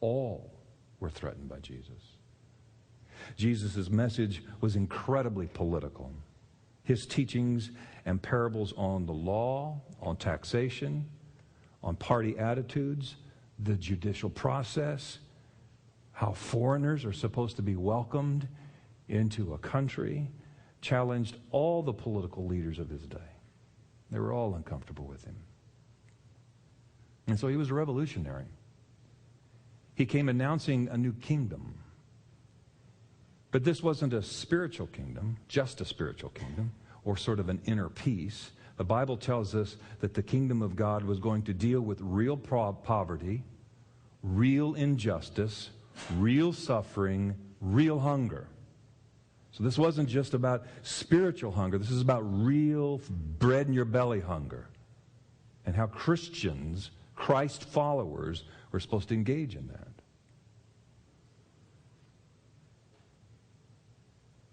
All were threatened by Jesus. Jesus' message was incredibly political. His teachings and parables on the law, on taxation, on party attitudes, the judicial process, how foreigners are supposed to be welcomed into a country, challenged all the political leaders of his day. They were all uncomfortable with him. And so he was a revolutionary. He came announcing a new kingdom. But this wasn't a spiritual kingdom, just a spiritual kingdom, or sort of an inner peace. The Bible tells us that the kingdom of God was going to deal with real poverty, real injustice, real suffering, real hunger. So this wasn't just about spiritual hunger. This is about real bread in your belly hunger. And how Christians, Christ followers, were supposed to engage in that.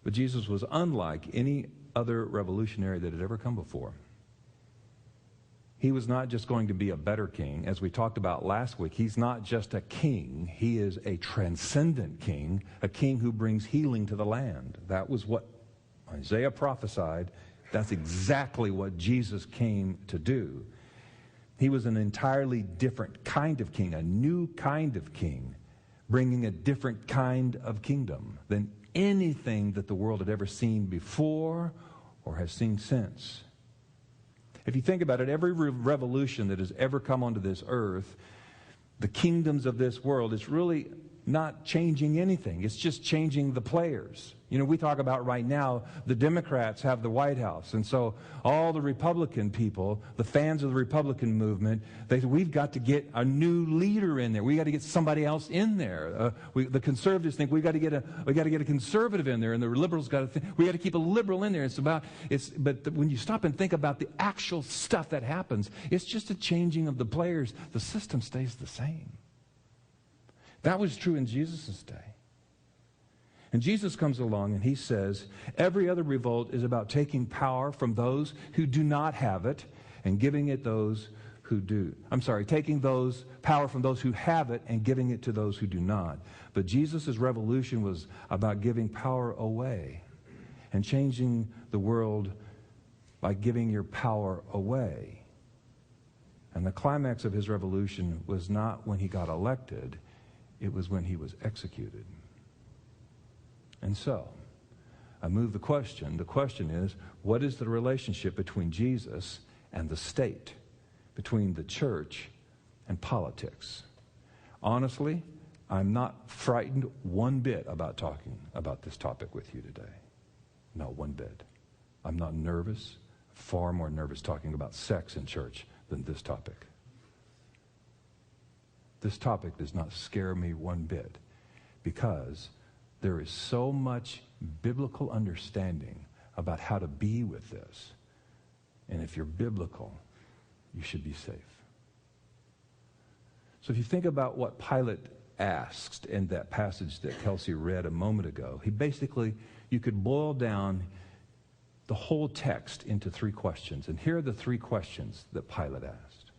But Jesus was unlike any other revolutionary that had ever come before. He was not just going to be a better king. As we talked about last week, he's not just a king. He is a transcendent king, a king who brings healing to the land. That was what Isaiah prophesied. That's exactly what Jesus came to do. He was an entirely different kind of king, a new kind of king, bringing a different kind of kingdom than anything that the world had ever seen before or has seen since. If you think about it, every revolution that has ever come onto this earth, the kingdoms of this world, it's really not changing anything. It's just changing the players. You know, we talk about right now, the Democrats have the White House. And so all the Republican people, the fans of the Republican movement, they say, we've got to get a new leader in there. We've got to get somebody else in there. The conservatives think we've got to get a conservative in there, and the liberals got to think we got to keep a liberal in there. But when you stop and think about the actual stuff that happens, it's just a changing of the players. The system stays the same. That was true in Jesus' day. And Jesus comes along and he says, every other revolt is about taking power from those who do not have it and giving it those who do. Taking those power from those who have it and giving it to those who do not. But Jesus' revolution was about giving power away and changing the world by giving your power away. And the climax of his revolution was not when he got elected. It was when he was executed. And so, I move the question. The question is, what is the relationship between Jesus and the state, between the church and politics? Honestly, I'm not frightened one bit about talking about this topic with you today. Not one bit. I'm not nervous, far more nervous talking about sex in church than this topic. This topic does not scare me one bit because there is so much biblical understanding about how to be with this. And if you're biblical, you should be safe. So if you think about what Pilate asked in that passage that Kelsey read a moment ago, you could boil down the whole text into 3 questions. And here are the 3 questions that Pilate asked.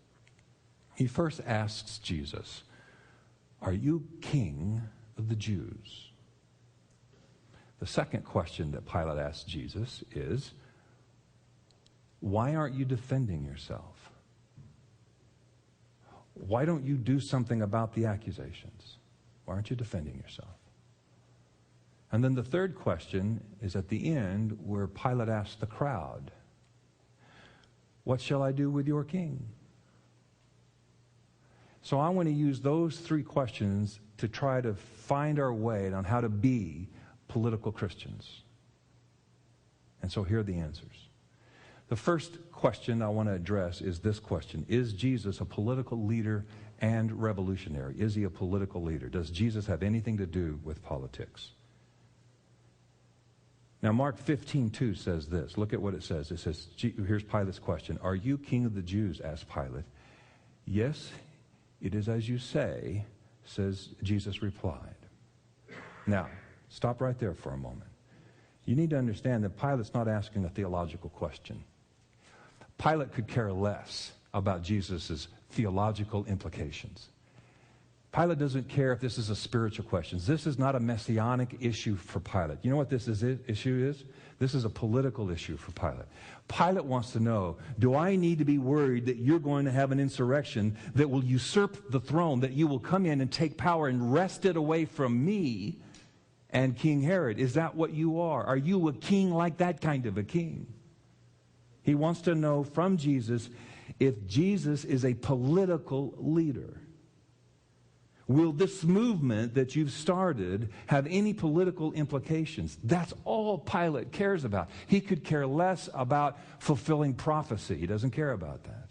He first asks Jesus, "Are you king of the Jews?" The second question that Pilate asks Jesus is, "Why aren't you defending yourself? Why don't you do something about the accusations? Why aren't you defending yourself?" And then the third question is at the end where Pilate asks the crowd, "What shall I do with your king?" So I want to use those 3 questions to try to find our way on how to be political Christians. And so here are the answers. The first question I want to address is this question. Is Jesus a political leader and revolutionary? Is he a political leader? Does Jesus have anything to do with politics? Now Mark 15:2 says this. Look at what it says. It says, here's Pilate's question. "Are you king of the Jews?" asked Pilate. "Yes, it is as you say," says Jesus replied. Now, stop right there for a moment. You need to understand that Pilate's not asking a theological question. Pilate could care less about Jesus' theological implications. Pilate doesn't care if this is a spiritual question. This is not a messianic issue for Pilate. You know what issue is? This is a political issue for Pilate. Pilate wants to know, do I need to be worried that you're going to have an insurrection that will usurp the throne, that you will come in and take power and wrest it away from me and King Herod? Is that what you are? Are you a king like that kind of a king? He wants to know from Jesus if Jesus is a political leader. Will this movement that you've started have any political implications? That's all Pilate cares about. He could care less about fulfilling prophecy. He doesn't care about that.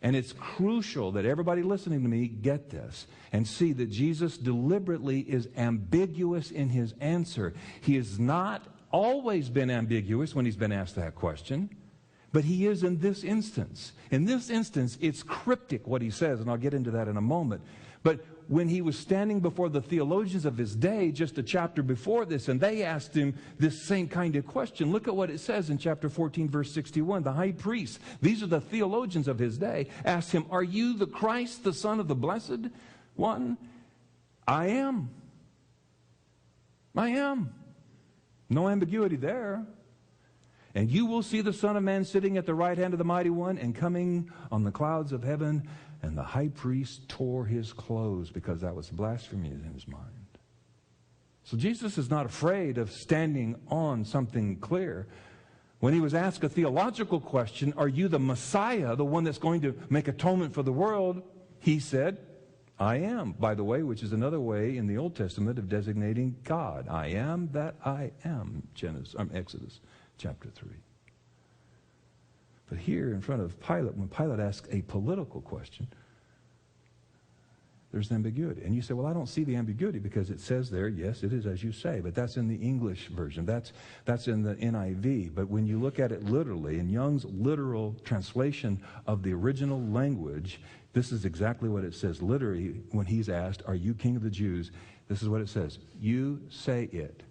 And it's crucial that everybody listening to me get this and see that Jesus deliberately is ambiguous in his answer. He has not always been ambiguous when he's been asked that question, but he is in this instance. In this instance, it's cryptic what he says, and I'll get into that in a moment. But when he was standing before the theologians of his day, just a chapter before this, and they asked him this same kind of question, look at what it says in chapter 14, verse 61. The high priest, these are the theologians of his day, asked him, are you the Christ, the Son of the Blessed One? I am. I am. No ambiguity there. And you will see the Son of Man sitting at the right hand of the Mighty One and coming on the clouds of heaven. And the high priest tore his clothes because that was blasphemy in his mind. So Jesus is not afraid of standing on something clear. When he was asked a theological question, are you the Messiah, the one that's going to make atonement for the world? He said, I am. By the way, which is another way in the Old Testament of designating God. I am that I am. Exodus chapter 3. But here in front of Pilate, when Pilate asks a political question, there's ambiguity. And you say, well, I don't see the ambiguity because it says there, yes, it is as you say, but that's in the English version. That's in the NIV. But when you look at it literally, in Young's literal translation of the original language, this is exactly what it says. Literally, when he's asked, are you king of the Jews? This is what it says. You say it.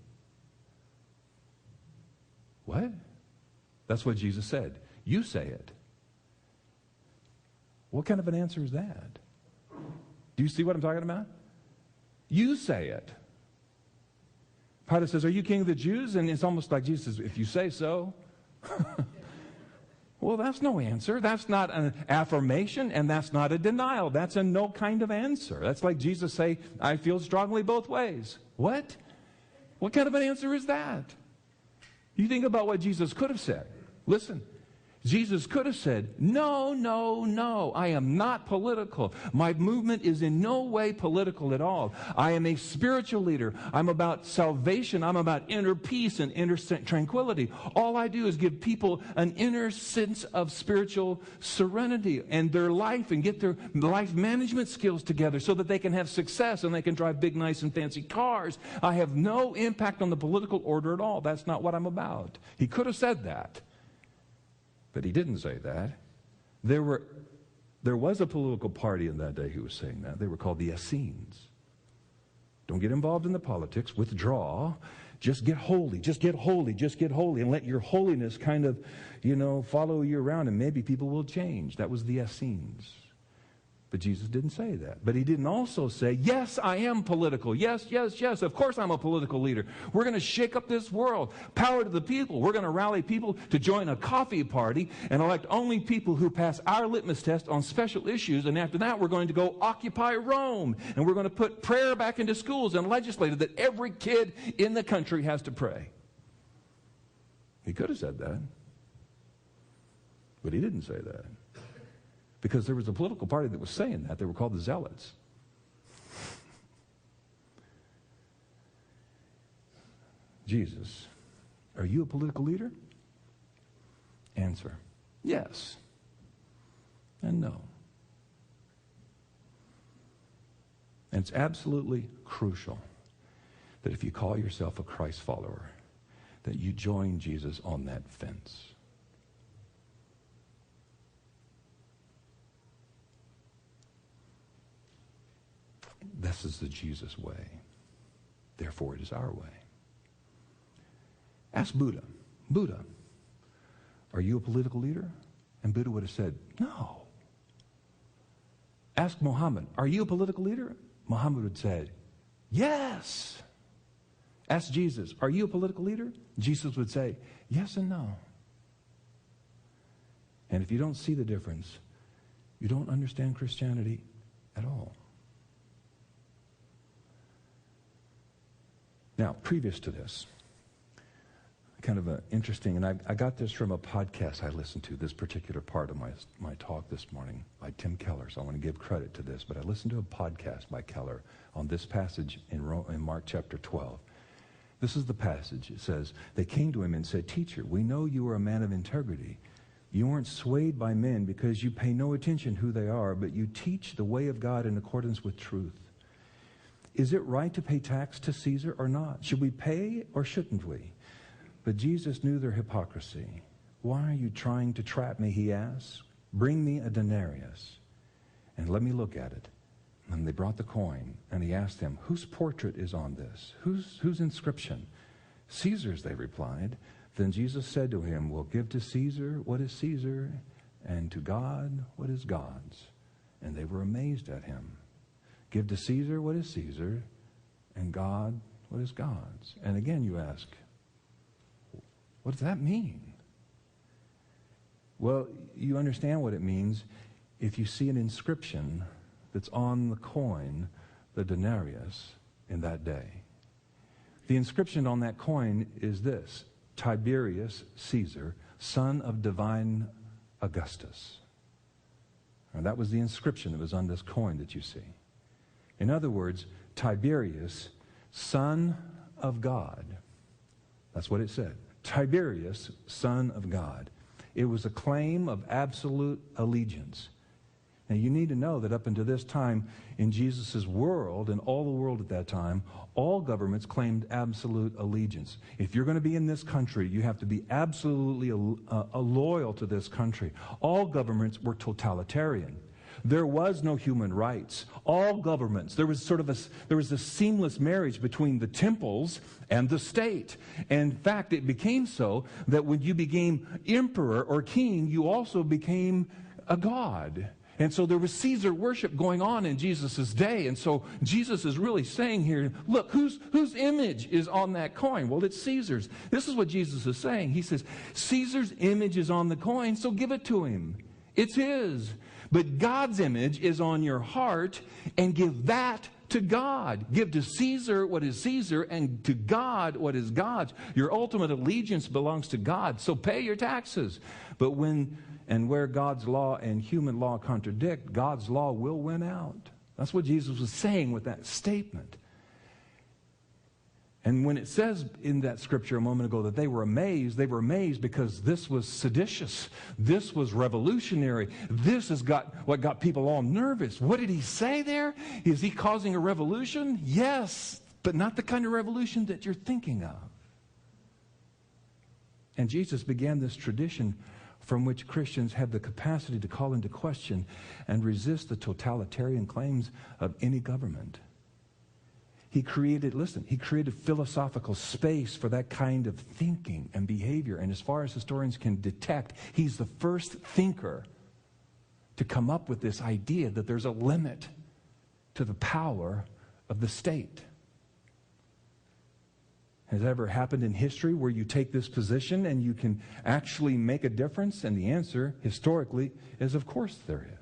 What? That's what Jesus said. You say it. What kind of an answer is that? Do you see what I'm talking about? You say it. Pilate says, are you king of the Jews? And it's almost like Jesus says, if you say so. Well, that's no answer. That's not an affirmation, and that's not a denial. That's a no kind of answer. That's like Jesus say, I feel strongly both ways. What? What kind of an answer is that? You think about what Jesus could have said. Listen. Jesus could have said, no, no, no, I am not political. My movement is in no way political at all. I am a spiritual leader. I'm about salvation. I'm about inner peace and inner tranquility. All I do is give people an inner sense of spiritual serenity and their life and get their life management skills together so that they can have success and they can drive big, nice, and fancy cars. I have no impact on the political order at all. That's not what I'm about. He could have said that. But he didn't say that. There was a political party in that day who was saying that. They were called the Essenes. Don't get involved in the politics. Withdraw. Just get holy. Just get holy. Just get holy. And let your holiness kind of, follow you around. And maybe people will change. That was the Essenes. But Jesus didn't say that. But he didn't also say, yes, I am political. Yes, yes, yes. Of course I'm a political leader. We're going to shake up this world. Power to the people. We're going to rally people to join a coffee party and elect only people who pass our litmus test on special issues. And after that, we're going to go occupy Rome. And we're going to put prayer back into schools and legislate that every kid in the country has to pray. He could have said that. But he didn't say that. Because there was a political party that was saying that. They were called the Zealots. Jesus, are you a political leader? Answer, yes and no. And it's absolutely crucial that if you call yourself a Christ follower, that you join Jesus on that fence. This is the Jesus way. Therefore, it is our way. Ask Buddha. Buddha, are you a political leader? And Buddha would have said, no. Ask Muhammad, are you a political leader? Muhammad would say, yes. Ask Jesus, are you a political leader? Jesus would say, yes and no. And if you don't see the difference, you don't understand Christianity at all. Now, previous to this, kind of interesting, and I got this from a podcast I listened to, this particular part of my talk this morning by Tim Keller, so I want to give credit to this, but I listened to a podcast by Keller on this passage in Mark chapter 12. This is the passage. It says, they came to him and said, "Teacher, we know you are a man of integrity. You aren't swayed by men because you pay no attention who they are, but you teach the way of God in accordance with truth. Is it right to pay tax to Caesar or not? Should we pay or shouldn't we?" But Jesus knew their hypocrisy. "Why are you trying to trap me?" he asked. "Bring me a denarius and let me look at it." And they brought the coin, and he asked them, "Whose portrait is on this? Whose inscription?" "Caesar's," they replied. Then Jesus said to him, "Well, give to Caesar what is Caesar, and to God what is God's." And they were amazed at him. Give to Caesar what is Caesar, and God what is God's. And again you ask, what does that mean? Well, you understand what it means if you see an inscription that's on the coin, the denarius, in that day. The inscription on that coin is this: Tiberius Caesar, son of divine Augustus. And that was the inscription that was on this coin that you see. In other words, Tiberius, son of God. That's what it said. Tiberius, son of God. It was a claim of absolute allegiance. Now you need to know that up until this time in Jesus' world, and all the world at that time, all governments claimed absolute allegiance. If you're going to be in this country, you have to be absolutely loyal to this country. All governments were totalitarian. There was no human rights. All governments, there was a seamless marriage between the temples and the state. And in fact, it became so that when you became emperor or king, you also became a god. And so there was Caesar worship going on in Jesus' day. And so Jesus is really saying here, look, whose image is on that coin? Well, it's Caesar's. This is what Jesus is saying. He says, Caesar's image is on the coin, so give it to him. It's his. But God's image is on your heart, and give that to God. Give to Caesar what is Caesar, and to God what is God's. Your ultimate allegiance belongs to God, so pay your taxes. But when and where God's law and human law contradict, God's law will win out. That's what Jesus was saying with that statement. And when it says in that scripture a moment ago that they were amazed because this was seditious. This was revolutionary. This is what got people all nervous. What did he say there? Is he causing a revolution? Yes, but not the kind of revolution that you're thinking of. And Jesus began this tradition from which Christians have the capacity to call into question and resist the totalitarian claims of any government. He created philosophical space for that kind of thinking and behavior. And as far as historians can detect, he's the first thinker to come up with this idea that there's a limit to the power of the state. Has it ever happened in history where you take this position and you can actually make a difference? And the answer, historically, is of course there is.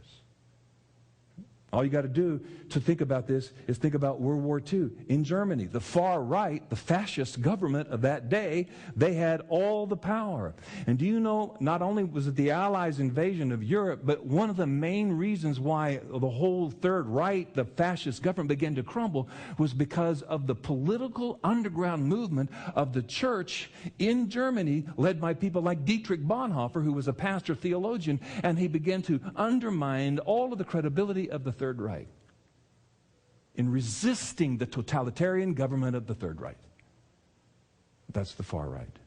All you got to do to think about this is think about World War II. In Germany, the far right, the fascist government of that day, they had all the power. And do you know, not only was it the Allies' invasion of Europe, but one of the main reasons why the whole Third Reich, the fascist government, began to crumble was because of the political underground movement of the church in Germany, led by people like Dietrich Bonhoeffer, who was a pastor theologian, and he began to undermine all of the credibility of the Third Reich in resisting the totalitarian government of the Third Reich. That's the far right.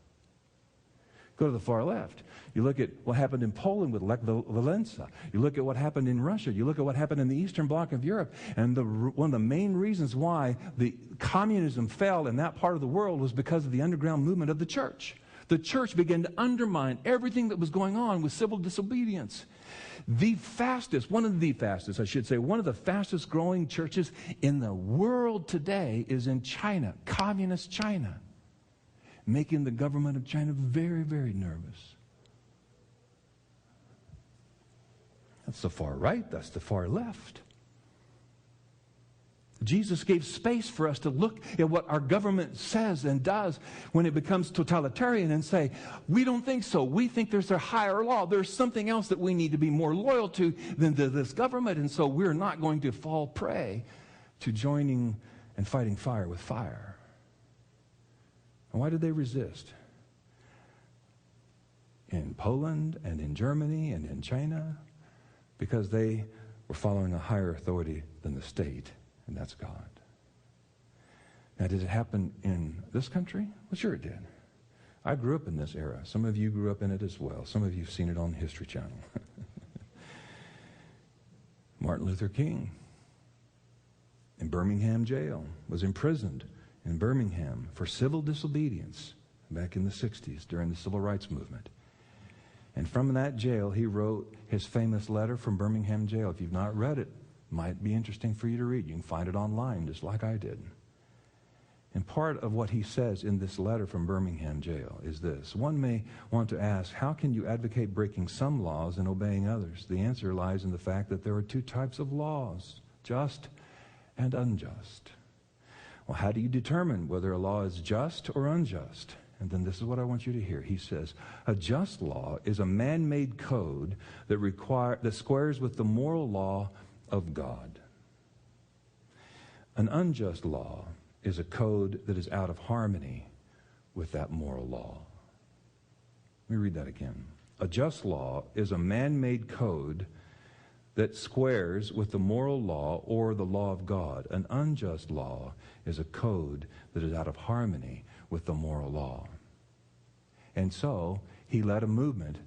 Go to the far left. You look at what happened in Poland with Lech Walesa. You look at what happened in Russia. You look at what happened in the Eastern Bloc of Europe. And one of the main reasons why the communism fell in that part of the world was because of the underground movement of the church. The church began to undermine everything that was going on with civil disobedience. one of the fastest growing churches in the world today is in China, communist China, making the government of China very, very nervous. That's the far right, that's the far left. Jesus gave space for us to look at what our government says and does when it becomes totalitarian and say, we don't think so. We think there's a higher law. There's something else that we need to be more loyal to than to this government, and so we're not going to fall prey to joining and fighting fire with fire. And why did they resist? In Poland and in Germany and in China, because they were following a higher authority than the state. And that's God. Now, did it happen in this country? Well, sure it did. I grew up in this era. Some of you grew up in it as well. Some of you have seen it on the History Channel. Martin Luther King in Birmingham jail was imprisoned in Birmingham for civil disobedience back in the 60s during the Civil Rights Movement. And from that jail, he wrote his famous letter from Birmingham jail. If you've not read it, might be interesting for you to read. You can find it online just like I did. And part of what he says in this letter from Birmingham jail is this. One may want to ask, how can you advocate breaking some laws and obeying others? The answer lies in the fact that there are two types of laws, just and unjust. Well, how do you determine whether a law is just or unjust? And then this is what I want you to hear. He says, a just law is a man-made code that squares with the moral law of God. An unjust law is a code that is out of harmony with that moral law. Let me read that again. A just law is a man-made code that squares with the moral law or the law of God. An unjust law is a code that is out of harmony with the moral law. And so he led a movement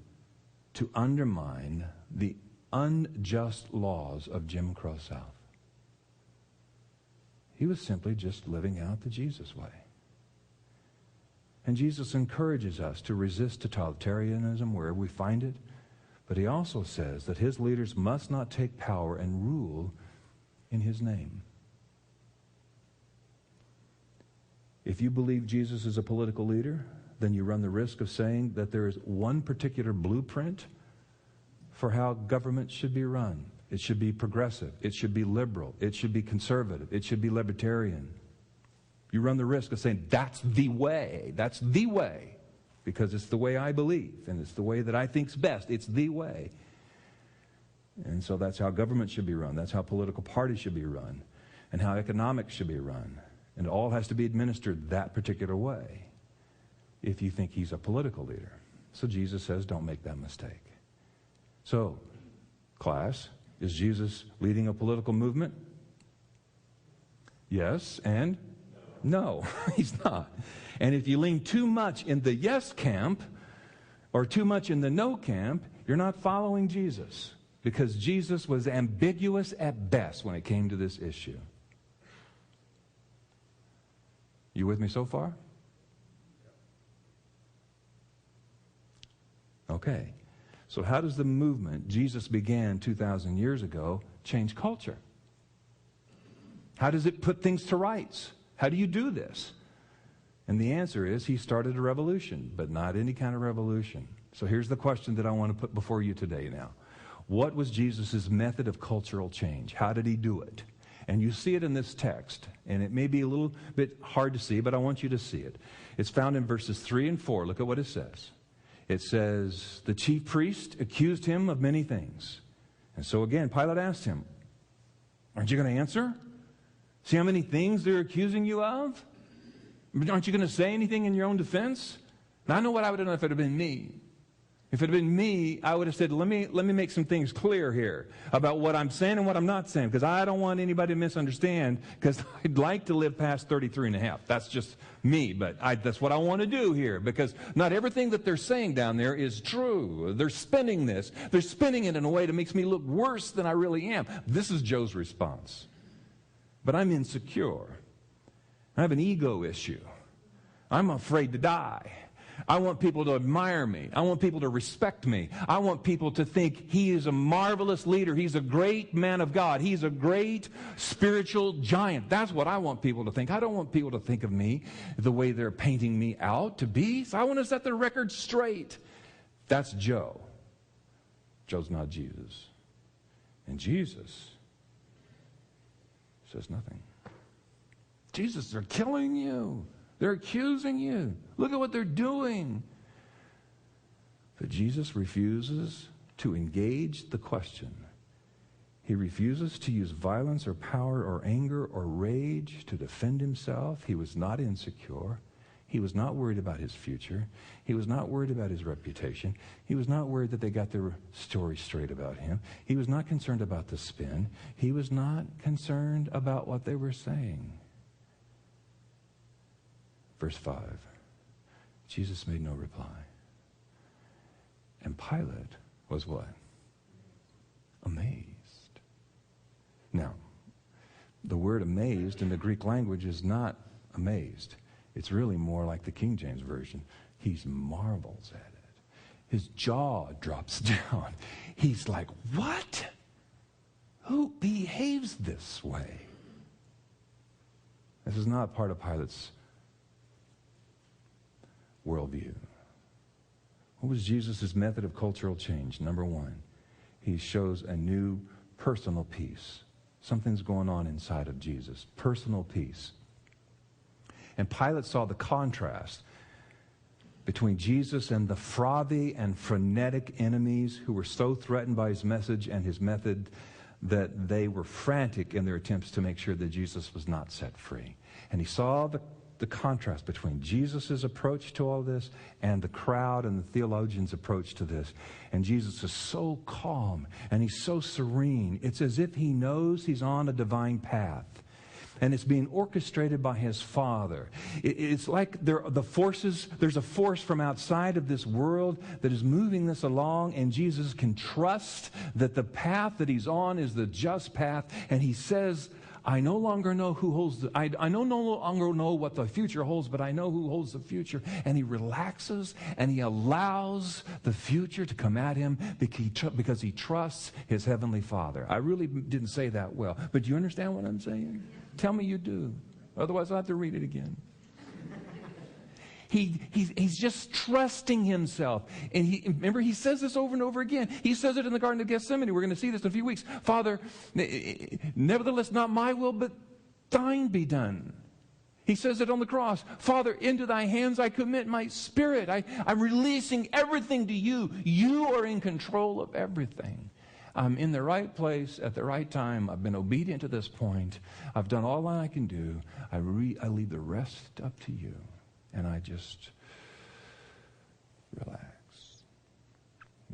to undermine the unjust laws of Jim Crow South. He was simply just living out the Jesus way. And Jesus encourages us to resist totalitarianism wherever we find it, but he also says that his leaders must not take power and rule in his name. If you believe Jesus is a political leader, then you run the risk of saying that there is one particular blueprint for how government should be run. It should be progressive. It should be liberal. It should be conservative. It should be libertarian. You run the risk of saying, that's the way. That's the way. Because it's the way I believe. And it's the way that I think's best. It's the way. And so that's how government should be run. That's how political parties should be run. And how economics should be run. And it all has to be administered that particular way if you think he's a political leader. So Jesus says, don't make that mistake. So, class, is Jesus leading a political movement? Yes, and no, he's not. And if you lean too much in the yes camp or too much in the no camp, you're not following Jesus, because Jesus was ambiguous at best when it came to this issue. You with me so far? Okay. So how does the movement Jesus began 2,000 years ago change culture? How does it put things to rights? How do you do this? And the answer is he started a revolution, but not any kind of revolution. So here's the question that I want to put before you today now. What was Jesus' method of cultural change? How did he do it? And you see it in this text, and it may be a little bit hard to see, but I want you to see it. It's found in verses 3 and 4. Look at what it says. It says, the chief priest accused him of many things. And so again, Pilate asked him, aren't you going to answer? See how many things they're accusing you of? Aren't you going to say anything in your own defense? Now, I know what I would have done if it had been me. If it had been me, I would have said, let me make some things clear here about what I'm saying and what I'm not saying, because I don't want anybody to misunderstand, because I'd like to live past 33 and a half. That's just me, but that's what I want to do here, because not everything that they're saying down there is true. They're spinning this. They're spinning it in a way that makes me look worse than I really am. This is Joe's response. But I'm insecure. I have an ego issue. I'm afraid to die. I want people to admire me. I want people to respect me. I want people to think he is a marvelous leader. He's a great man of God. He's a great spiritual giant. That's what I want people to think. I don't want people to think of me the way they're painting me out to be. So I want to set the record straight. That's Joe. Joe's not Jesus. And Jesus says nothing. Jesus, they're killing you. They're accusing you. Look at what they're doing. But Jesus refuses to engage the question. He refuses to use violence or power or anger or rage to defend himself. He was not insecure. He was not worried about his future. He was not worried about his reputation. He was not worried that they got their story straight about him. He was not concerned about the spin. He was not concerned about what they were saying. Verse 5, Jesus made no reply. And Pilate was what? Amazed. Now, the word amazed in the Greek language is not amazed. It's really more like the King James Version. He marvels at it. His jaw drops down. He's like, what? Who behaves this way? This is not part of Pilate's worldview. What was Jesus' method of cultural change? Number one, he shows a new personal peace. Something's going on inside of Jesus. Personal peace. And Pilate saw the contrast between Jesus and the frothy and frenetic enemies who were so threatened by his message and his method that they were frantic in their attempts to make sure that Jesus was not set free. And he saw the contrast between Jesus' approach to all this and the crowd and the theologians' approach to this. And Jesus is so calm and he's so serene. It's as if he knows he's on a divine path. And it's being orchestrated by his Father. It's like there's a force from outside of this world that is moving this along, and Jesus can trust that the path that he's on is the just path. And he says, I no longer know who holds I no longer know what the future holds, but I know who holds the future. And he relaxes and he allows the future to come at him because he trusts his heavenly Father. I really didn't say that well, but do you understand what I'm saying? Tell me you do. Otherwise I'll have to read it again. He's just trusting himself. And remember, he says this over and over again. He says it in the Garden of Gethsemane. We're going to see this in a few weeks. Father, nevertheless, not my will, but thine be done. He says it on the cross. Father, into thy hands I commit my spirit. I'm releasing everything to you. You are in control of everything. I'm in the right place at the right time. I've been obedient to this point. I've done all I can do. I leave the rest up to you. And I just relax.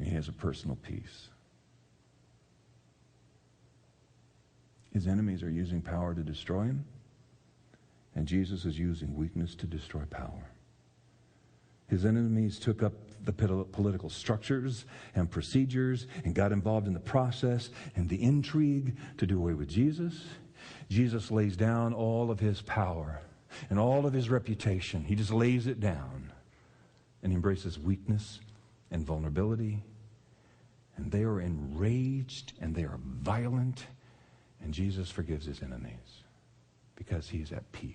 He has a personal peace. His enemies are using power to destroy him, and Jesus is using weakness to destroy power. His enemies took up the political structures and procedures and got involved in the process and the intrigue to do away with Jesus. Jesus lays down all of his power and all of his reputation. He just lays it down and embraces weakness and vulnerability. And they are enraged and they are violent. And Jesus forgives his enemies because he's at peace.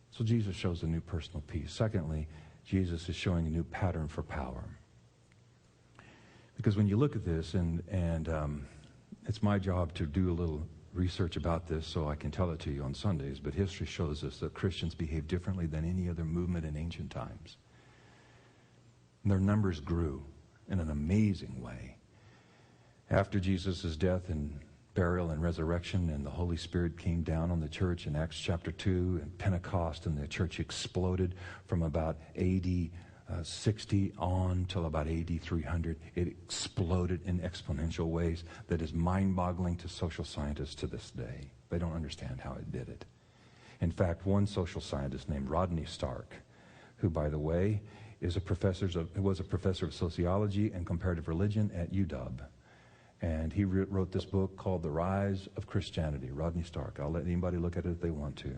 So Jesus shows a new personal peace. Secondly, Jesus is showing a new pattern for power. Because when you look at this, and it's my job to do a little research about this so I can tell it to you on Sundays, but history shows us that Christians behave differently than any other movement in ancient times. And their numbers grew in an amazing way. After Jesus' death and burial and resurrection, and the Holy Spirit came down on the church in Acts chapter 2 and Pentecost, and the church exploded from about AD 60 on till about AD 300. It exploded in exponential ways that is mind-boggling to social scientists to this day. They don't understand how it did it. In fact, one social scientist named Rodney Stark, who, by the way, was a professor of sociology and comparative religion at UW. And he wrote this book called The Rise of Christianity. Rodney Stark. I'll let anybody look at it if they want to.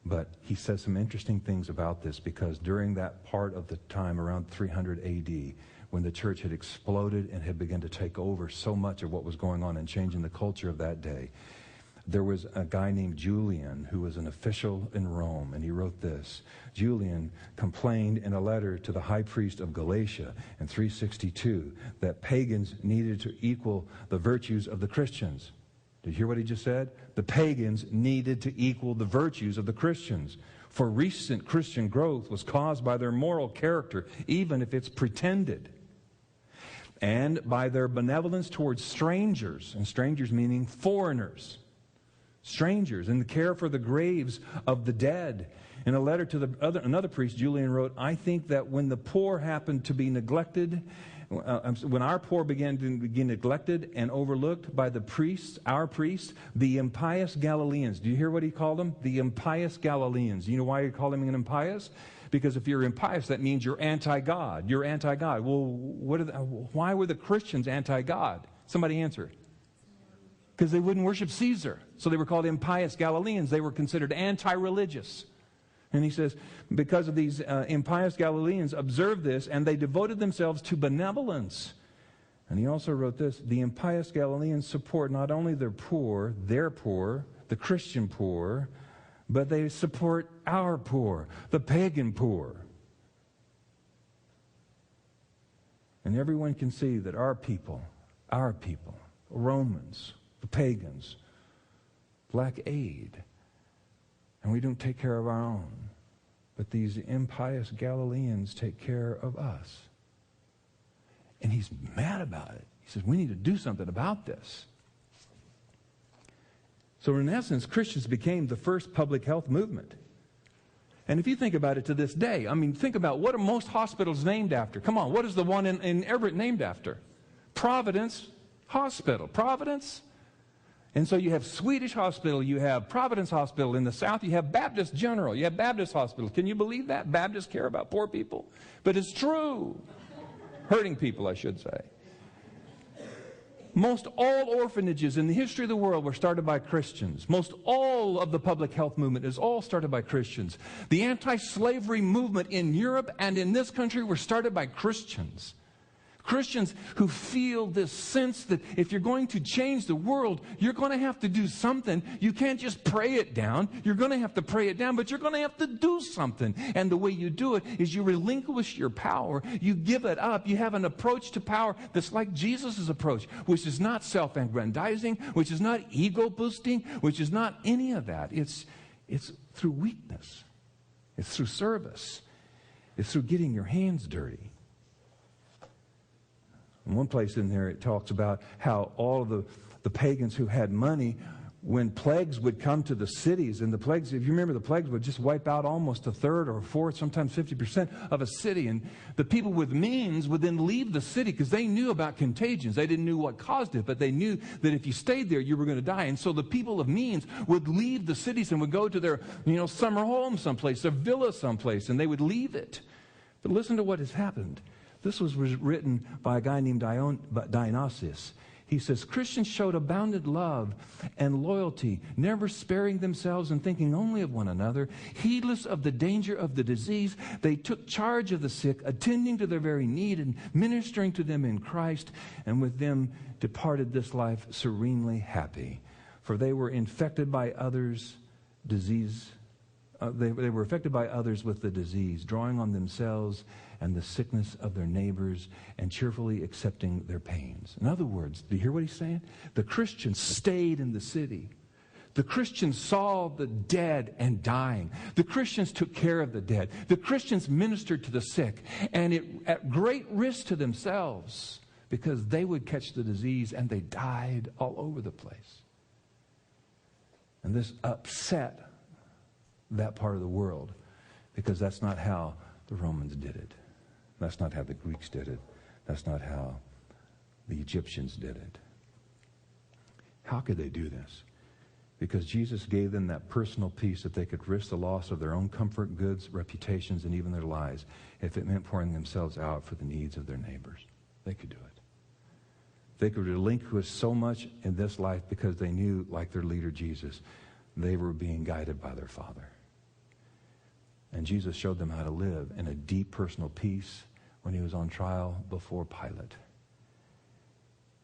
But he says some interesting things about this, because during that part of the time around 300 AD, when the church had exploded and had begun to take over so much of what was going on and changing the culture of that day, there was a guy named Julian who was an official in Rome, and he wrote this. Julian complained in a letter to the high priest of Galatia in 362 that pagans needed to equal the virtues of the Christians. Did you hear what he just said? The pagans needed to equal the virtues of the Christians. For recent Christian growth was caused by their moral character, even if it's pretended, and by their benevolence towards strangers, and strangers meaning foreigners. Strangers, and the care for the graves of the dead. In a letter to another priest, Julian wrote, I think that when the poor happened to be neglected, when our poor began to be neglected and overlooked by the priests, our priests, the impious Galileans. Do you hear what he called them? The impious Galileans. You know why he called them impious? Because if you're impious, that means you're anti-God. You're anti-God. Well, why were the Christians anti-God? Somebody answer. Because they wouldn't worship Caesar. So they were called impious Galileans. They were considered anti-religious. And he says, because of these impious Galileans observed this, and they devoted themselves to benevolence. And he also wrote this, the impious Galileans support not only their poor, the Christian poor, but they support our poor, the pagan poor. And everyone can see that our people, Romans, the pagans, lack aid. And we don't take care of our own. But these impious Galileans take care of us. And he's mad about it. He says, we need to do something about this. So in essence, Christians became the first public health movement. And if you think about it to this day, I mean, think about what are most hospitals named after? Come on, what is the one in Everett named after? Providence Hospital. Providence? And so you have Swedish Hospital, you have Providence Hospital. In the South, you have Baptist General, you have Baptist Hospital. Can you believe that? Baptists care about poor people. But it's true. Hurting people, I should say. Most all orphanages in the history of the world were started by Christians. Most all of the public health movement is all started by Christians. The anti-slavery movement in Europe and in this country were started by Christians. Christians who feel this sense that if you're going to change the world, you're going to have to do something. You can't just pray it down. You're going to have to pray it down, but you're going to have to do something. And the way you do it is you relinquish your power. You give it up. You have an approach to power that's like Jesus' approach, which is not self-aggrandizing, which is not ego-boosting, which is not any of that. It's through weakness. It's through service. It's through getting your hands dirty. In one place in there, it talks about how all of the pagans who had money, when plagues would come to the cities, and the plagues, if you remember, the plagues would just wipe out almost a third or a fourth, sometimes 50% of a city. And the people with means would then leave the city because they knew about contagions. They didn't know what caused it, but they knew that if you stayed there, you were going to die. And so the people of means would leave the cities and would go to their, summer home someplace, their villa someplace, and they would leave it. But listen to what has happened. This was written by a guy named Dionysius. He says, Christians showed abounded love and loyalty, never sparing themselves and thinking only of one another. Heedless of the danger of the disease, they took charge of the sick, attending to their very need and ministering to them in Christ, and with them departed this life serenely happy. For they were infected by others' disease. They were affected by others with the disease, drawing on themselves and the sickness of their neighbors, and cheerfully accepting their pains. In other words, do you hear what he's saying? The Christians stayed in the city. The Christians saw the dead and dying. The Christians took care of the dead. The Christians ministered to the sick, and at great risk to themselves, because they would catch the disease, and they died all over the place. And this upset that part of the world, because that's not how the Romans did it. That's not how the Greeks did it. That's not how the Egyptians did it. How could they do this? Because Jesus gave them that personal peace that they could risk the loss of their own comfort, goods, reputations, and even their lives if it meant pouring themselves out for the needs of their neighbors. They could do it. They could relinquish so much in this life because they knew, like their leader Jesus, they were being guided by their Father. And Jesus showed them how to live in a deep personal peace when he was on trial before Pilate.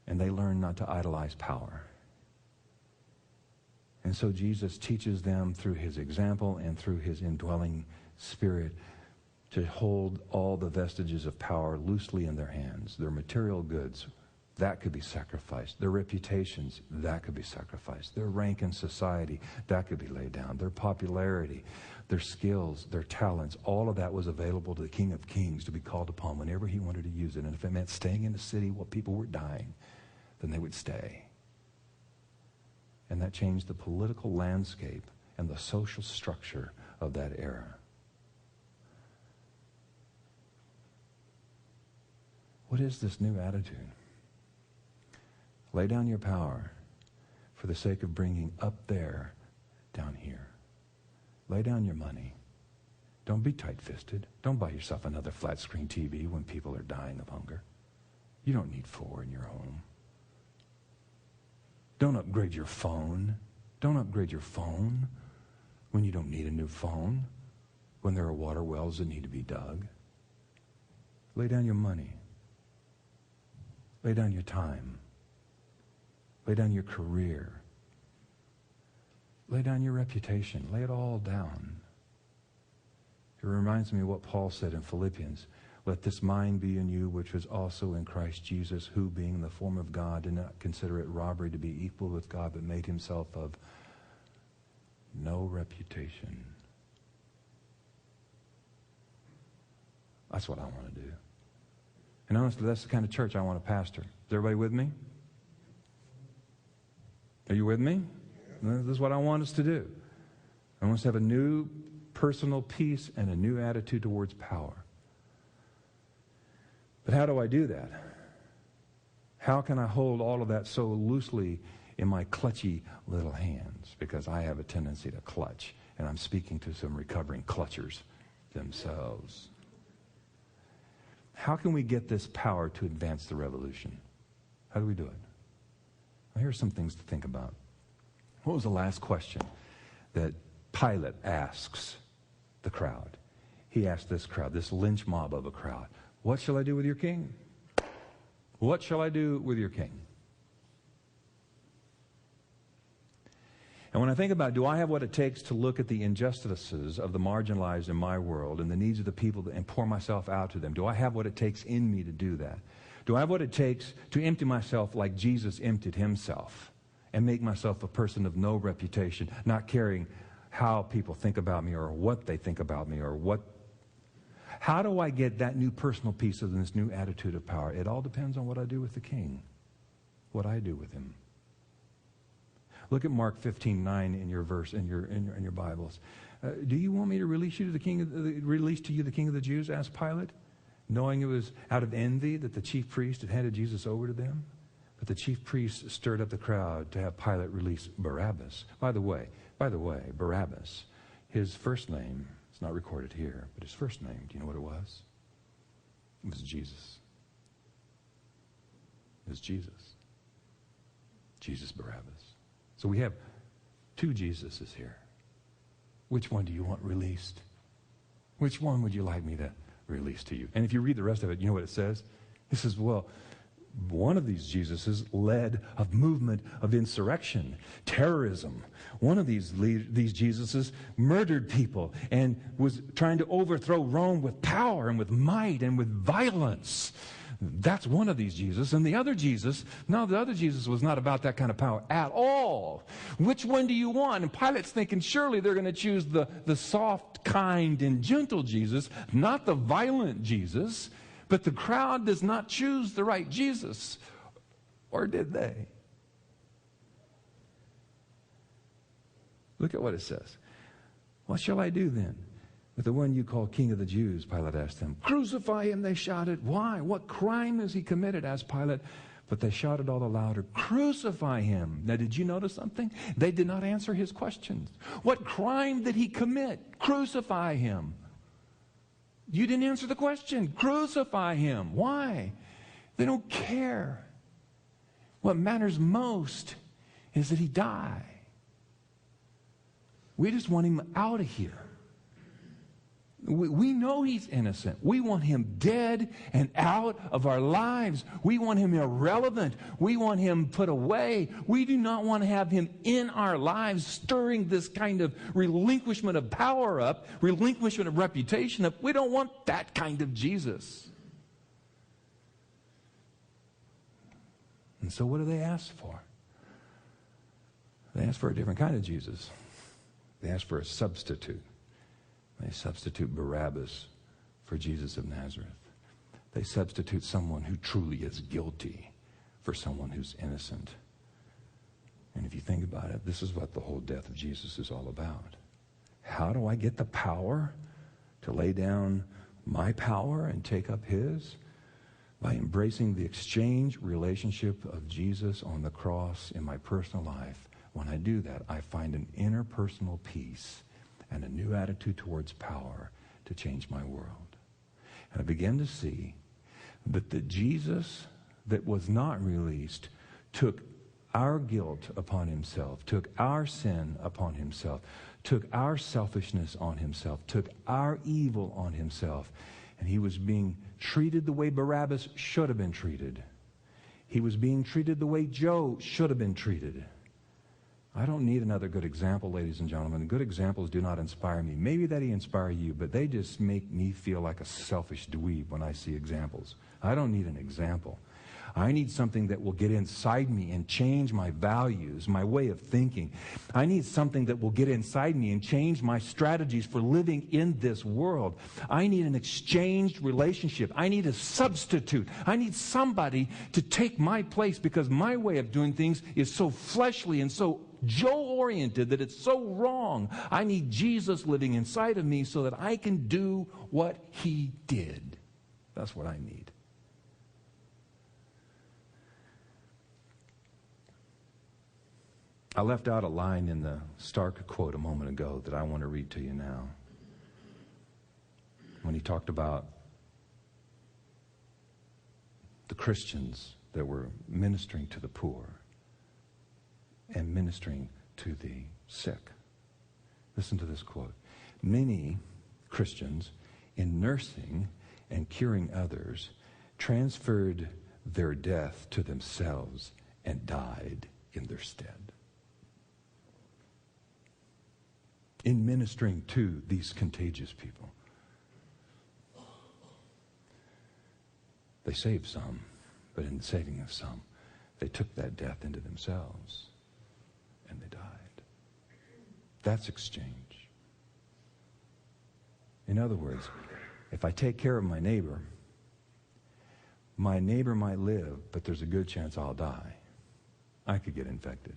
And they learned not to idolize power. And so Jesus teaches them through his example and through his indwelling Spirit to hold all the vestiges of power loosely in their hands. Their material goods, that could be sacrificed. Their reputations, that could be sacrificed. Their rank in society, that could be laid down. Their popularity, their skills, their talents, all of that was available to the King of Kings to be called upon whenever he wanted to use it. And if it meant staying in a city while people were dying, then they would stay. And that changed the political landscape and the social structure of that era. What is this new attitude? Lay down your power for the sake of bringing up there, down here. Lay down your money. Don't be tight-fisted. Don't buy yourself another flat-screen TV when people are dying of hunger. You don't need 4 in your home. Don't upgrade your phone. Don't upgrade your phone when you don't need a new phone, when there are water wells that need to be dug. Lay down your money. Lay down your time. Lay down your career. Lay down your reputation. Lay it all down. It reminds me of what Paul said in Philippians. Let this mind be in you, which was also in Christ Jesus, who, being in the form of God, did not consider it robbery to be equal with God, but made himself of no reputation. That's what I want to do. And honestly, that's the kind of church I want to pastor. Is everybody with me? Are you with me? This is what I want us to do. I want us to have a new personal peace and a new attitude towards power. But how do I do that? How can I hold all of that so loosely in my clutchy little hands? Because I have a tendency to clutch, and I'm speaking to some recovering clutchers themselves. How can we get this power to advance the revolution? How do we do it? Well, here are some things to think about. What was the last question that Pilate asks the crowd? He asked this crowd, this lynch mob of a crowd, what shall I do with your king? What shall I do with your king? And when I think about, do I have what it takes to look at the injustices of the marginalized in my world and the needs of the people and pour myself out to them? Do I have what it takes in me to do that? Do I have what it takes to empty myself like Jesus emptied himself and make myself a person of no reputation, not caring how people think about me or what they think about me or what? How do I get that new personal piece of this new attitude of power? It all depends on what I do with the king, what I do with him. Look at Mark 15:9 in your verse in your Bibles. Do you want me to release you to the king of the Jews? Asked Pilate, knowing it was out of envy that the chief priest had handed Jesus over to them. But the chief priest stirred up the crowd to have Pilate release Barabbas. By the way, Barabbas, his first name, it's not recorded here, but his first name, do you know what it was? It was Jesus. It was Jesus. Jesus Barabbas. So we have 2 Jesuses here. Which one do you want released? Which one would you like me to release to you? And if you read the rest of it, you know what it says? It says, well, one of these Jesuses led a movement of insurrection, terrorism. One of these Jesuses murdered people and was trying to overthrow Rome with power and with might and with violence. That's one of these Jesus. And the other Jesus, no, the other Jesus was not about that kind of power at all. Which one do you want? And Pilate's thinking surely they're going to choose the soft, kind, and gentle Jesus, not the violent Jesus. But the crowd does not choose the right Jesus. Or did they? Look at what it says. What shall I do then with the one you call King of the Jews? Pilate asked them. Crucify him, they shouted. Why? What crime has he committed? Asked Pilate. But they shouted all the louder, crucify him. Now, did you notice something? They did not answer his questions. What crime did he commit? Crucify him. You didn't answer the question. Crucify him. Why? They don't care. What matters most is that he die. We just want him out of here. We know he's innocent. We want him dead and out of our lives. We want him irrelevant. We want him put away. We do not want to have him in our lives, stirring this kind of relinquishment of power up, relinquishment of reputation up. We don't want that kind of Jesus. And so what do they ask for? They ask for a different kind of Jesus. They ask for a substitute. They substitute Barabbas for Jesus of Nazareth. They substitute someone who truly is guilty for someone who's innocent. And if you think about it, this is what the whole death of Jesus is all about. How do I get the power to lay down my power and take up his? By embracing the exchange relationship of Jesus on the cross in my personal life. When I do that, I find an interpersonal peace and a new attitude towards power to change my world. And I began to see that the Jesus that was not released took our guilt upon himself, took our sin upon himself, took our selfishness on himself, took our evil on himself, and he was being treated the way Barabbas should have been treated. He was being treated the way Joe should have been treated. I don't need another good example, ladies and gentlemen. Good examples do not inspire me. Maybe they inspire you, but they just make me feel like a selfish dweeb when I see examples. I don't need an example. I need something that will get inside me and change my values, my way of thinking. I need something that will get inside me and change my strategies for living in this world. I need an exchanged relationship. I need a substitute. I need somebody to take my place because my way of doing things is so fleshly and so Joe-oriented that it's so wrong. I need Jesus living inside of me so that I can do what he did. That's what I need. I left out a line in the Stark quote a moment ago that I want to read to you now. When he talked about the Christians that were ministering to the poor and ministering to the sick. Listen to this quote. Many Christians, in nursing and curing others, transferred their death to themselves and died in their stead. In ministering to these contagious people, they saved some, but in saving of some, they took that death into themselves and they died. That's exchange. In other words, if I take care of my neighbor might live, but there's a good chance I'll die. I could get infected.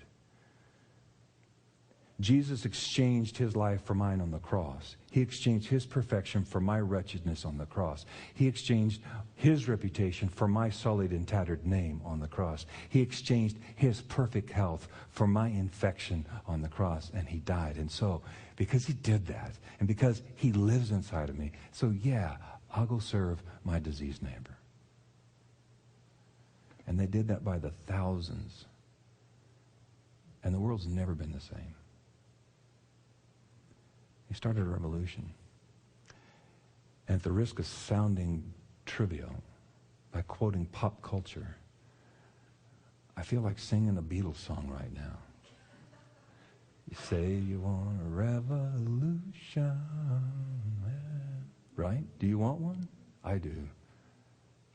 Jesus exchanged his life for mine on the cross. He exchanged his perfection for my wretchedness on the cross. He exchanged his reputation for my sullied and tattered name on the cross. He exchanged his perfect health for my infection on the cross, and he died. And so, because he did that, and because he lives inside of me, so yeah, I'll go serve my diseased neighbor. And they did that by the thousands. And the world's never been the same. He started a revolution. And at the risk of sounding trivial, by quoting pop culture, I feel like singing a Beatles song right now. You say you want a revolution, right? Do you want one? I do.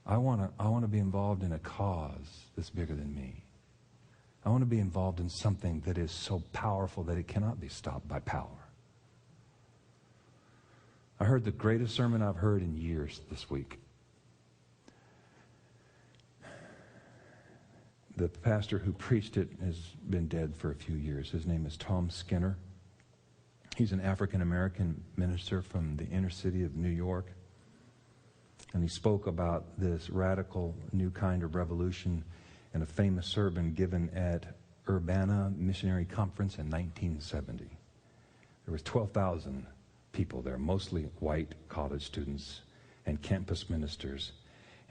I want to be involved in a cause that's bigger than me. I want to be involved in something that is so powerful that it cannot be stopped by power. I heard the greatest sermon I've heard in years this week. The pastor who preached it has been dead for a few years. His name is Tom Skinner. He's an African-American minister from the inner city of New York. And he spoke about this radical new kind of revolution in a famous sermon given at Urbana Missionary Conference in 1970. There was 12,000 people there, mostly white college students and campus ministers.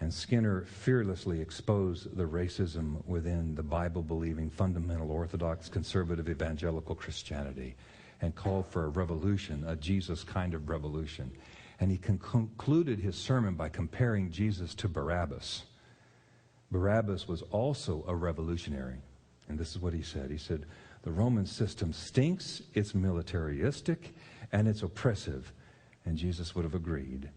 And Skinner fearlessly exposed the racism within the Bible-believing, fundamental, orthodox, conservative, evangelical Christianity and called for a revolution, a Jesus kind of revolution. And he concluded his sermon by comparing Jesus to Barabbas. Barabbas was also a revolutionary. And this is what he said. He said, the Roman system stinks, it's militaristic, and it's oppressive. And Jesus would have agreed.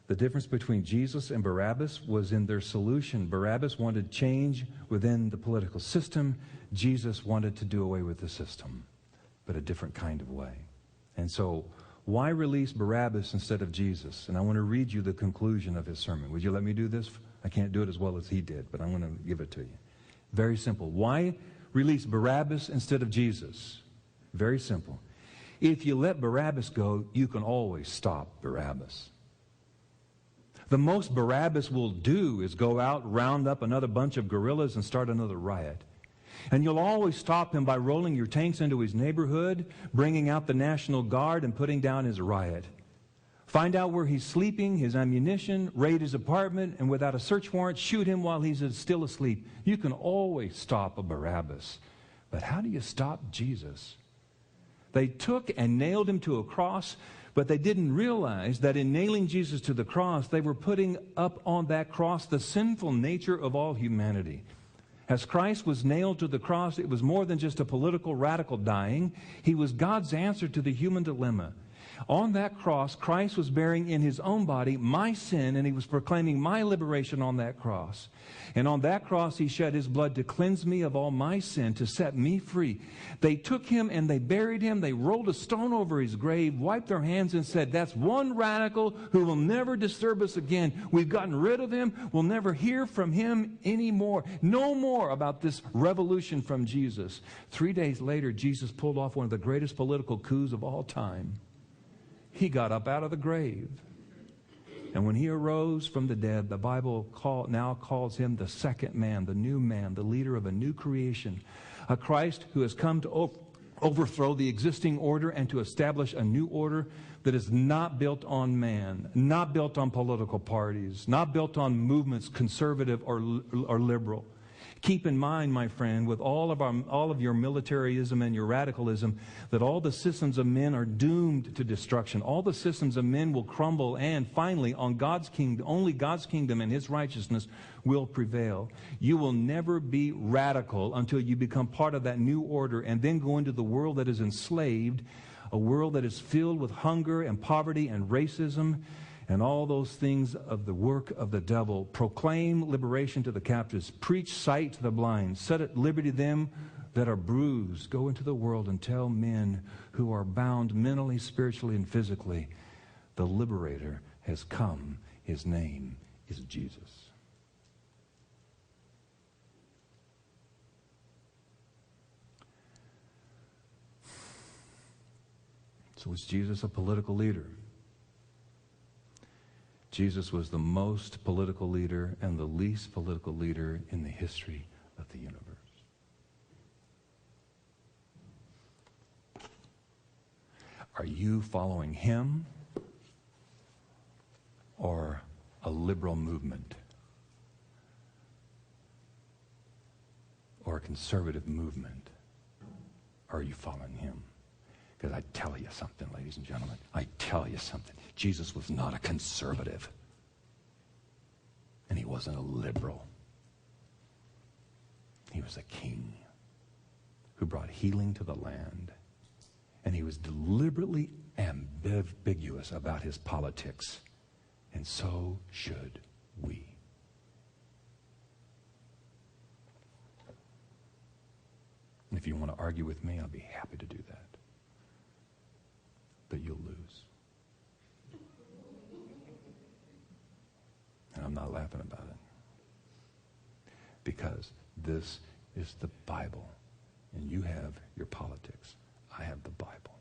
The difference between Jesus and Barabbas was in their solution. Barabbas wanted change within the political system. Jesus wanted to do away with the system, but a different kind of way. And so, why release Barabbas instead of Jesus? And I want to read you the conclusion of his sermon. Would you let me do this? I can't do it as well as he did, but I'm going to give it to you. Very simple. Why release Barabbas instead of Jesus? Very simple. If you let Barabbas go, you can always stop Barabbas. The most Barabbas will do is go out, round up another bunch of guerrillas, and start another riot. And you'll always stop him by rolling your tanks into his neighborhood, bringing out the National Guard, and putting down his riot. Find out where he's sleeping, his ammunition, raid his apartment, and without a search warrant, shoot him while he's still asleep. You can always stop a Barabbas. But how do you stop Jesus? They took and nailed him to a cross, but they didn't realize that in nailing Jesus to the cross, they were putting up on that cross the sinful nature of all humanity. As Christ was nailed to the cross, it was more than just a political radical dying. He was God's answer to the human dilemma. On that cross, Christ was bearing in his own body my sin, and he was proclaiming my liberation on that cross. And on that cross, he shed his blood to cleanse me of all my sin, to set me free. They took him and they buried him. They rolled a stone over his grave, wiped their hands, and said, that's one radical who will never disturb us again. We've gotten rid of him. We'll never hear from him anymore. No more about this revolution from Jesus. 3 days later, Jesus pulled off one of the greatest political coups of all time. He got up out of the grave. And when he arose from the dead, the Bible now calls him the second man, the leader of a new creation. A Christ who has come to overthrow the existing order and to establish a new order that is not built on man, not built on political parties, not built on movements, conservative or liberal. Keep in mind, my friend, with all of your militarism and your radicalism, that all the systems of men are doomed to destruction. All the systems of men will crumble, and finally, on God's kingdom, only God's kingdom and his righteousness will prevail. You will never be radical until you become part of that new order and then go into the world that is enslaved, a world that is filled with hunger and poverty and racism, and all those things of the work of the devil. Proclaim liberation to the captives. Preach sight to the blind. Set at liberty them that are bruised. Go into the world and tell men who are bound mentally, spiritually, and physically, the liberator has come. His name is Jesus. So was Jesus a political leader? Jesus was the most political leader and the least political leader in the history of the universe. Are you following him or a liberal movement or a conservative movement? Or are you following him? Because I tell you something, ladies and gentlemen. I tell you something. Jesus was not a conservative. And he wasn't a liberal. He was a king who brought healing to the land. And he was deliberately ambiguous about his politics. And so should we. And if you want to argue with me, I'll be happy to do that. But you'll lose. And I'm not laughing about it. Because this is the Bible. And you have your politics. I have the Bible.